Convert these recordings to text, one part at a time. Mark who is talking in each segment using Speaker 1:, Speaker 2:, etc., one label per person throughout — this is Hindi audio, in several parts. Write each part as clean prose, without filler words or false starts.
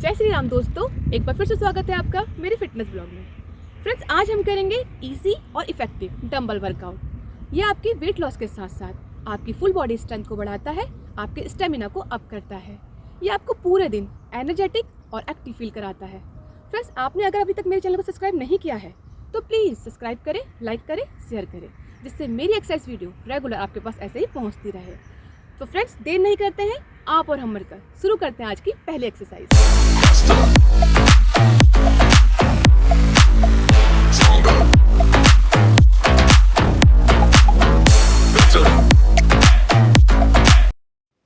Speaker 1: जय श्री राम दोस्तों, एक बार फिर से स्वागत है आपका मेरे फिटनेस ब्लॉग में। फ्रेंड्स, आज हम करेंगे इजी और इफेक्टिव डंबल वर्कआउट। ये आपके वेट लॉस के साथ साथ आपकी फुल बॉडी स्ट्रेंथ को बढ़ाता है, आपके स्टेमिना को अप करता है। ये आपको पूरे दिन एनर्जेटिक और एक्टिव फील कराता है। फ्रेंड्स, आपने अगर अभी तक मेरे चैनल को सब्सक्राइब नहीं किया है तो प्लीज़ सब्सक्राइब करें, लाइक करें, शेयर करें, जिससे मेरी एक्सरसाइज वीडियो रेगुलर आपके पास ऐसे ही पहुँचती रहे। तो फ्रेंड्स, देर नहीं करते हैं, आप और हम मिलकर शुरू करते हैं आज की पहली exercise.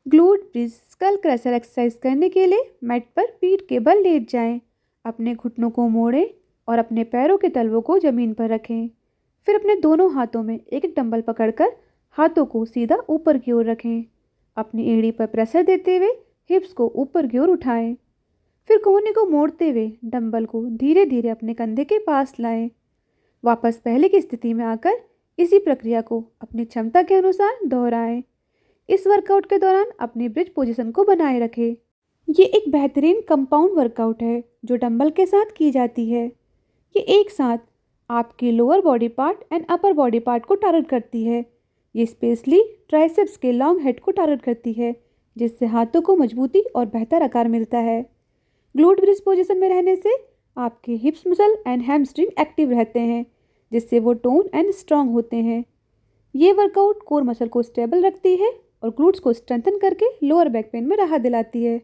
Speaker 2: Glute bridge skull crusher exercise करने के लिए मैट पर पीठ के बल लेट जाएं, अपने घुटनों को मोड़ें और अपने पैरों के तलवों को ज़मीन पर रखें। फिर अपने दोनों हाथों में एक एक डंबल पकड़कर हाथों को सीधा ऊपर की ओर रखें। अपनी एड़ी पर प्रेशर देते हुए हिप्स को ऊपर की ओर उठाएं। फिर कोहनी को मोड़ते हुए डंबल को धीरे धीरे अपने कंधे के पास लाएं। वापस पहले की स्थिति में आकर इसी प्रक्रिया को अपनी क्षमता के अनुसार दोहराएं। इस वर्कआउट के दौरान अपनी ब्रिज पोजीशन को बनाए रखें। ये एक बेहतरीन कंपाउंड वर्कआउट है जो डंबल के साथ की जाती है। ये एक साथ आपके lower body part and upper body part को टारगेट करती है। ये स्पेशली ट्राइसेप्स के लॉन्ग हेड को टारगेट करती है, जिससे हाथों को मजबूती और बेहतर आकार मिलता है। ग्लूट ब्रिज पोजीशन में रहने से आपके हिप्स मसल एंड हैमस्ट्रिंग एक्टिव रहते हैं, जिससे वो टोन एंड स्ट्रांग होते हैं। ये वर्कआउट कोर मसल को स्टेबल रखती है और ग्लूट्स को स्ट्रेंथन करके लोअर बैक पेन में राहत दिलाती है।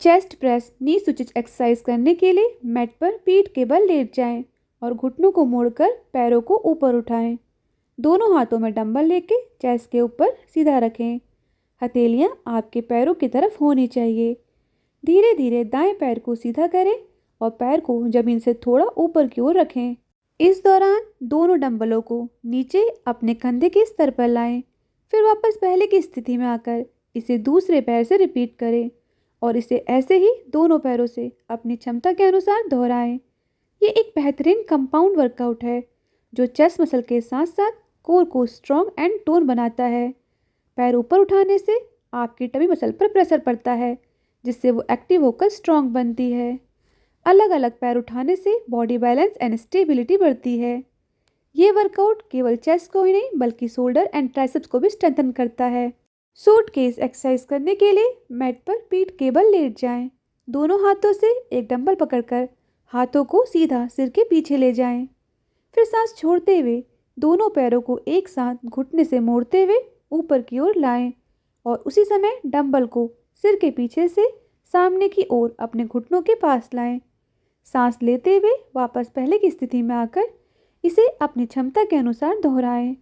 Speaker 2: चेस्ट प्रेस नी स्विच एक्सरसाइज करने के लिए मैट पर पीठ के बल लेट जाएं और घुटनों को मोड़कर पैरों को ऊपर उठाएं। दोनों हाथों में डंबल लेके चेस्ट के ऊपर सीधा रखें। हथेलियां आपके पैरों की तरफ होनी चाहिए। धीरे धीरे दाएं पैर को सीधा करें और पैर को जमीन से थोड़ा ऊपर की ओर रखें। इस दौरान दोनों डंबलों को नीचे अपने कंधे के स्तर पर लाएं। फिर वापस पहले की स्थिति में आकर इसे दूसरे पैर से रिपीट करें और इसे ऐसे ही दोनों पैरों से अपनी क्षमता के अनुसार दोहराएं। ये एक बेहतरीन कंपाउंड वर्कआउट है जो चेस्ट मसल के साथ साथ कोर को स्ट्रॉन्ग एंड टोन बनाता है। पैर ऊपर उठाने से आपकी टमी मसल पर प्रेशर पड़ता है, जिससे वो एक्टिव होकर स्ट्रॉन्ग बनती है। अलग अलग पैर उठाने से बॉडी बैलेंस एंड स्टेबिलिटी बढ़ती है। ये वर्कआउट केवल चेस्ट को ही नहीं बल्कि शोल्डर एंड ट्राइसेप्स को भी स्ट्रेंथन करता है। सूटकेस एक्सरसाइज करने के लिए मैट पर पीठ के बल लेट जाएं। दोनों हाथों से एक डंबल पकड़कर हाथों को सीधा सिर के पीछे ले जाएं। फिर सांस छोड़ते हुए दोनों पैरों को एक साथ घुटने से मोड़ते हुए ऊपर की ओर लाएं और उसी समय डंबल को सिर के पीछे से सामने की ओर अपने घुटनों के पास लाएं। सांस लेते हुए वापस पहले की स्थिति में आकर इसे अपनी क्षमता के अनुसार दोहराएं।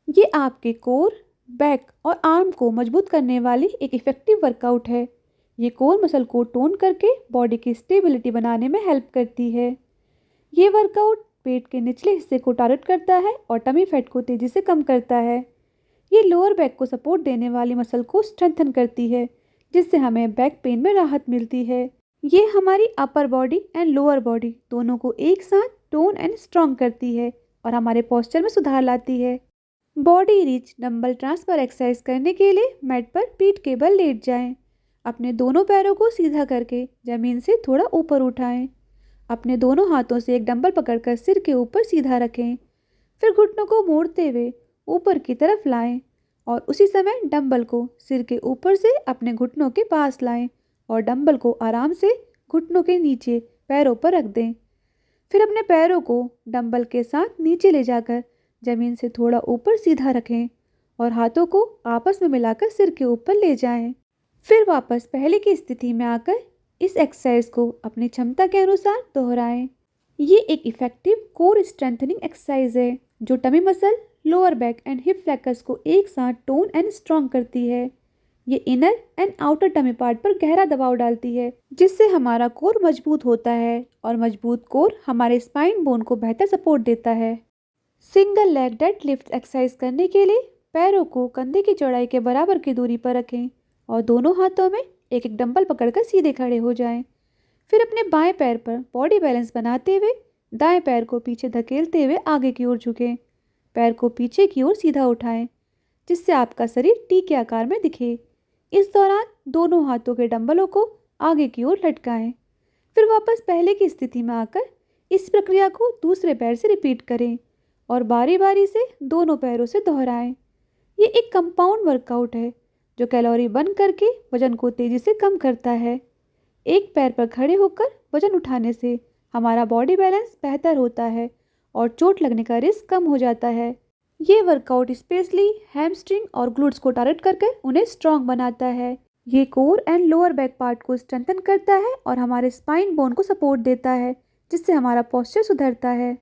Speaker 2: ये आपके कोर, बैक और आर्म को मजबूत करने वाली एक इफ़ेक्टिव वर्कआउट है। ये कोर मसल को टोन करके बॉडी की स्टेबिलिटी बनाने में हेल्प करती है। ये वर्कआउट पेट के निचले हिस्से को टारगेट करता है और टमी फैट को तेज़ी से कम करता है। ये लोअर बैक को सपोर्ट देने वाली मसल को स्ट्रेंथन करती है, जिससे हमें बैक पेन में राहत मिलती है। ये हमारी upper body and lower body दोनों को एक साथ टोन एंड स्ट्रॉन्ग करती है और हमारे पोस्चर में सुधार लाती है। Body rich dumbbell transfer exercise करने के लिए मैट पर पीठ के बल लेट जाएं। अपने दोनों पैरों को सीधा करके जमीन से थोड़ा ऊपर उठाएं। अपने दोनों हाथों से एक डंबल पकड़कर सिर के ऊपर सीधा रखें। फिर घुटनों को मोड़ते हुए ऊपर की तरफ लाएं और उसी समय डंबल को सिर के ऊपर से अपने घुटनों के पास लाएं और डंबल को आराम से घुटनों के नीचे पैरों पर रख दें। फिर अपने पैरों को डंबल के साथ नीचे ले जाकर ज़मीन से थोड़ा ऊपर सीधा रखें और हाथों को आपस में मिलाकर सिर के ऊपर ले जाएं। फिर वापस पहले की स्थिति में आकर इस एक्सरसाइज को अपनी क्षमता के अनुसार दोहराएं। ये एक इफ़ेक्टिव कोर स्ट्रेंथनिंग एक्सरसाइज है जो tummy muscle, lower back and hip flex को एक साथ टोन एंड स्ट्रॉन्ग करती है। ये inner and outer tummy part पर गहरा दबाव डालती है, जिससे हमारा कोर मजबूत होता है और मजबूत कोर हमारे स्पाइन बोन को बेहतर सपोर्ट देता है। Single leg dead lift exercise करने के लिए पैरों को कंधे की चौड़ाई के बराबर की दूरी पर रखें और दोनों हाथों में एक एक डंबल पकड़कर सीधे खड़े हो जाएं। फिर अपने बाएं पैर पर बॉडी बैलेंस बनाते हुए दाएं पैर को पीछे धकेलते हुए आगे की ओर झुकें। पैर को पीछे की ओर सीधा उठाएं, जिससे आपका शरीर टी के आकार में दिखे। इस दौरान दोनों हाथों के डंबलों को आगे की ओर लटकाएं फिर वापस पहले की स्थिति में आकर इस प्रक्रिया को दूसरे पैर से रिपीट करें और बारी बारी से दोनों पैरों से दोहराएं। ये एक कंपाउंड वर्कआउट है जो कैलोरी बर्न करके वजन को तेज़ी से कम करता है। एक पैर पर खड़े होकर वजन उठाने से हमारा बॉडी बैलेंस बेहतर होता है और चोट लगने का रिस्क कम हो जाता है। ये वर्कआउट स्पेशली हैमस्ट्रिंग और ग्लूट्स को टारगेट करके उन्हें स्ट्रॉन्ग बनाता है। ये core and lower back part को स्ट्रेंथन करता है और हमारे स्पाइन बोन को सपोर्ट देता है, जिससे हमारा पोस्चर सुधरता है।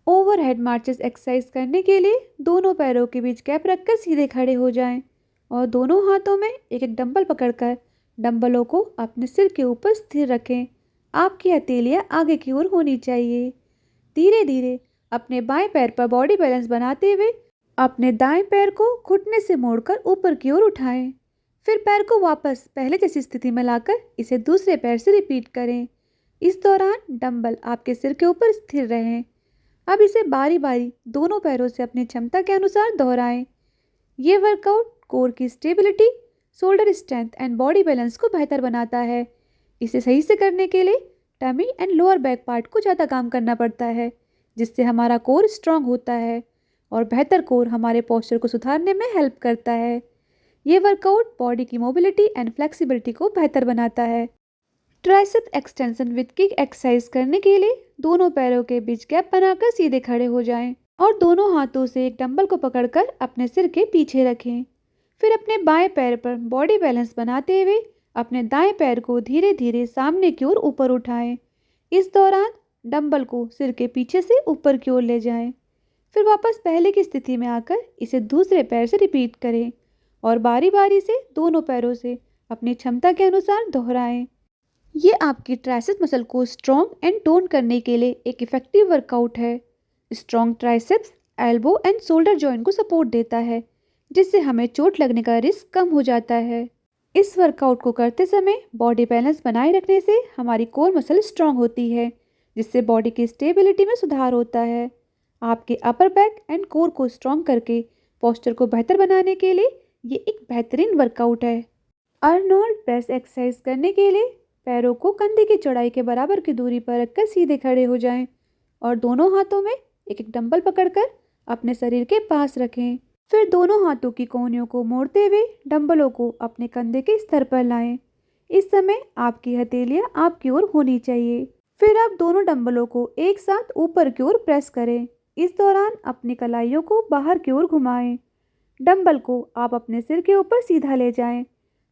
Speaker 2: ओवरहेड मार्चेस एक्सरसाइज करने के लिए दोनों पैरों के बीच गैप रखकर सीधे खड़े हो जाएं और दोनों हाथों में एक एक डंबल पकड़कर डंबलों को अपने सिर के ऊपर स्थिर रखें। आपकी हथेलियाँ आगे की ओर होनी चाहिए। धीरे धीरे अपने बाएं पैर पर बॉडी बैलेंस बनाते हुए अपने दाएं पैर को घुटने से मोड़कर ऊपर की ओर उठाएं। फिर पैर को वापस पहले जैसी स्थिति में लाकर इसे दूसरे पैर से रिपीट करें। इस दौरान डंबल आपके सिर के ऊपर स्थिर रहें। अब इसे बारी बारी दोनों पैरों से अपनी क्षमता के अनुसार दोहराएं। ये वर्कआउट कोर की stability, shoulder strength and body balance को बेहतर बनाता है। इसे सही से करने के लिए tummy and lower back part को ज़्यादा काम करना पड़ता है, जिससे हमारा कोर स्ट्रांग होता है और बेहतर कोर हमारे पोस्चर को सुधारने में हेल्प करता है। ये वर्कआउट बॉडी की मोबिलिटी एंड फ्लेक्सिबिलिटी को बेहतर बनाता है। Tricep extension with kick exercise करने के लिए दोनों पैरों के बीच गैप बनाकर सीधे खड़े हो जाएं और दोनों हाथों से एक डंबल को पकड़कर अपने सिर के पीछे रखें। फिर अपने बाएं पैर पर बॉडी बैलेंस बनाते हुए अपने दाएं पैर को धीरे धीरे सामने की ओर ऊपर उठाएं। इस दौरान डंबल को सिर के पीछे से ऊपर की ओर ले जाएं। फिर वापस पहले की स्थिति में आकर इसे दूसरे पैर से रिपीट करें और बारी बारी से दोनों पैरों से अपनी क्षमता के अनुसार दोहराएं। ये आपकी ट्राइसेप मसल को स्ट्रॉन्ग एंड टोन करने के लिए एक इफेक्टिव वर्कआउट है। Strong triceps elbow and shoulder joint को सपोर्ट देता है, जिससे हमें चोट लगने का रिस्क कम हो जाता है। इस वर्कआउट को करते समय बॉडी बैलेंस बनाए रखने से हमारी कोर मसल स्ट्रॉन्ग होती है, जिससे बॉडी की स्टेबिलिटी में सुधार होता है। आपके अपर बैक एंड कोर को स्ट्रॉन्ग करके पोस्चर को बेहतर बनाने के लिए ये एक बेहतरीन वर्कआउट है। अर्नोल्ड प्रेस एक्सरसाइज करने के लिए पैरों को कंधे की चौड़ाई के बराबर की दूरी पर रखकर सीधे खड़े हो जाएं और दोनों हाथों में एक एक डंबल पकड़कर अपने शरीर के पास रखें। फिर दोनों हाथों की कोहनियों को मोड़ते हुए डंबलों को अपने कंधे के स्तर पर लाएं। इस समय आपकी हथेलियां आपकी ओर होनी चाहिए। फिर आप दोनों डंबलों को एक साथ ऊपर की ओर प्रेस करें। इस दौरान अपनी कलाइयों को बाहर की ओर घुमाएं। डंबल को आप अपने सिर के ऊपर सीधा ले जाएं।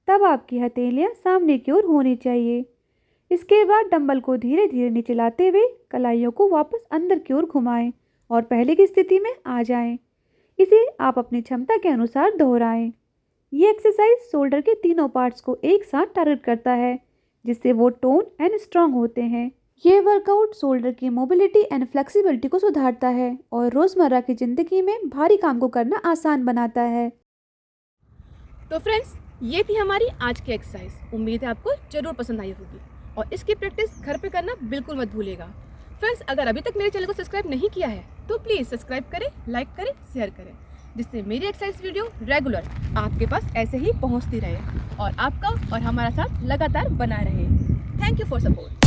Speaker 2: तब आपकी हथेलियां सामने की ओर होनी चाहिए। इसके बाद डंबल को धीरे धीरे नीचे लाते हुए कलाइयों को वापस अंदर की ओर घुमाएं और पहले की स्थिति में आ जाएं। इसे आप अपनी क्षमता के अनुसार दोहराएं। ये एक्सरसाइज शोल्डर के तीनों पार्ट्स को एक साथ टारगेट करता है, जिससे वो टोन एंड स्ट्रांग होते हैं। ये वर्कआउट शोल्डर की मोबिलिटी एंड फ्लेक्सिबिलिटी को सुधारता है और रोज़मर्रा की ज़िंदगी में भारी काम को करना आसान बनाता है।
Speaker 1: तो फ्रेंड्स, ये थी हमारी आज की एक्सरसाइज। उम्मीद है आपको जरूर पसंद आई होगी और इसकी प्रैक्टिस घर पे करना बिल्कुल मत भूलिएगा। फ्रेंड्स, अगर अभी तक मेरे चैनल को सब्सक्राइब नहीं किया है तो प्लीज़ सब्सक्राइब करें, लाइक करें, शेयर करें, जिससे मेरी एक्सरसाइज वीडियो रेगुलर आपके पास ऐसे ही पहुंचती रहे और आपका और हमारा साथ लगातार बना रहे। Thank you for support.